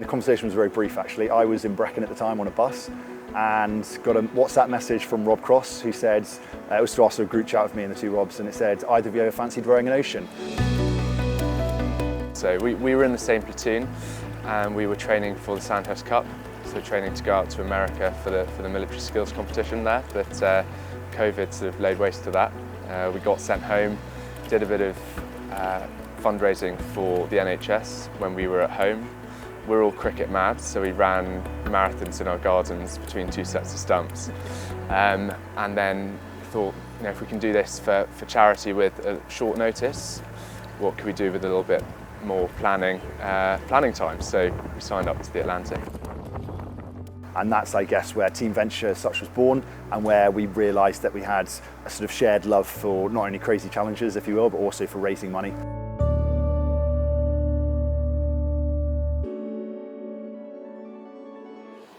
The conversation was very brief actually. I was in Brecon at the time on a bus and got a WhatsApp message from Rob Cross who said, it was to ask for a group chat with me and the two Robs, and it said, either of you ever fancied rowing an ocean? So we were in the same platoon and we were training for the Sandhurst Cup, so training to go out to America for the military skills competition there, but COVID sort of laid waste to that. We got sent home, did a bit of fundraising for the NHS when we were at home. We're all cricket mad, so we ran marathons in our gardens between two sets of stumps. And then thought, if we can do this for charity with a short notice, what could we do with a little bit more planning time? So we signed up to the Atlantic. And that's, I guess, where Team Venture such was born, and where we realised that we had a sort of shared love for not only crazy challenges, if you will, but also for raising money.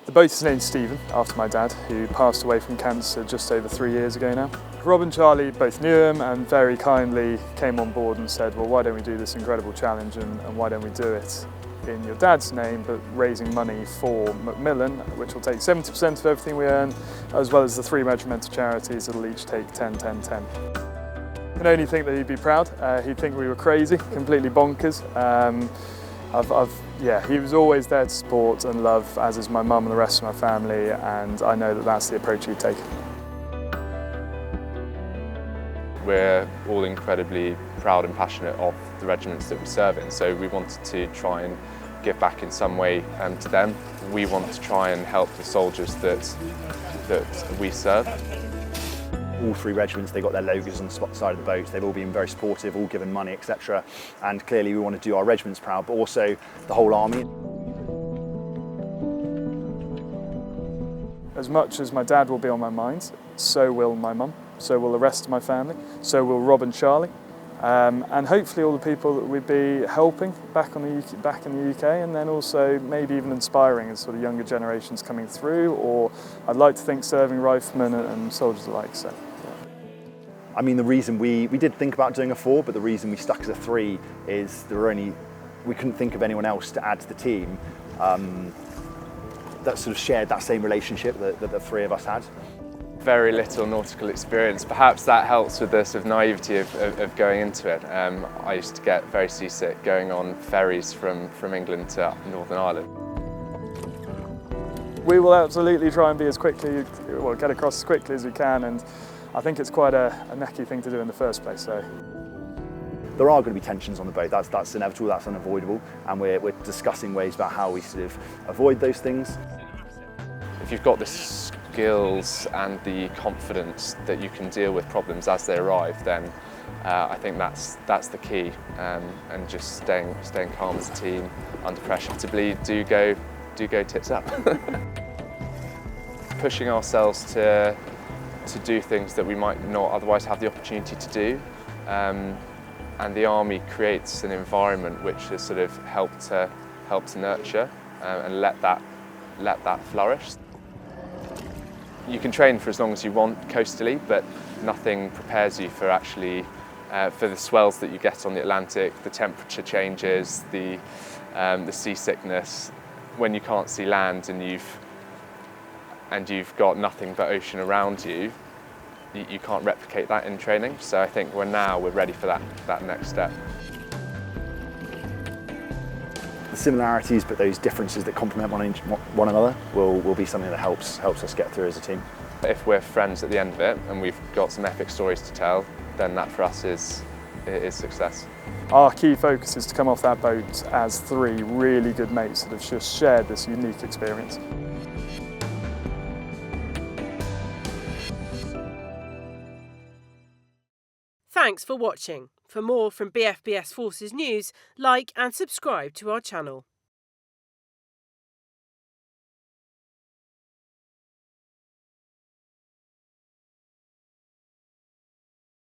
The boat is named Stephen, after my dad, who passed away from cancer just over 3 years ago now. Rob and Charlie both knew him and very kindly came on board and said, well, why don't we do this incredible challenge and why don't we do it in your dad's name, but raising money for Macmillan, which will take 70% of everything we earn, as well as the 3 regimental charities that'll each take 10, 10, 10. I can only think that he'd be proud. He'd think we were crazy, completely bonkers. Yeah, he was always there to support and love, as is my mum and the rest of my family, and I know that that's the approach he'd take. We're all incredibly proud and passionate of the regiments that we serve in, so we wanted to try and give back in some way to them. We want to try and help the soldiers that we serve. All 3 regiments, they got their logos on the side of the boat. They've all been very supportive, all given money, etc. And clearly we want to do our regiments proud, but also the whole army. As much as my dad will be on my mind, so will my mum, so will the rest of my family, so will Rob and Charlie, and hopefully all the people that we'd be helping back in the UK, and then also maybe even inspiring as sort of younger generations coming through, or I'd like to think serving riflemen and soldiers alike. So. I mean, the reason we did think about doing a 4, but the reason we stuck as a 3 is we couldn't think of anyone else to add to the team that sort of shared that same relationship that the 3 of us had. Very little nautical experience. Perhaps that helps with the sort of naivety of going into it. I used to get very seasick going on ferries from England to Northern Ireland. We will absolutely try and be get across as quickly as we can, and I think it's quite a necky thing to do in the first place. So. There are going to be tensions on the boat, that's inevitable, that's unavoidable, and we're discussing ways about how we sort of avoid those things. If you've got the skills and the confidence that you can deal with problems as they arrive, then I think that's the key, and just staying calm as a team under pressure. To bleed, do go tits up. Pushing ourselves to do things that we might not otherwise have the opportunity to do. And the army creates an environment which has sort of helped to nurture and let that flourish. You can train for as long as you want coastally, but nothing prepares you for actually for the swells that you get on the Atlantic, the temperature changes, the seasickness. When you can't see land and you've got nothing but ocean around you, you can't replicate that in training. So I think we're ready for that next step. The similarities, but those differences that complement one another will be something that helps us get through as a team. If we're friends at the end of it and we've got some epic stories to tell, then that for us is success. Our key focus is to come off that boat as 3 really good mates that have just shared this unique experience. Thanks for watching. For more from BFBS Forces News, like and subscribe to our channel.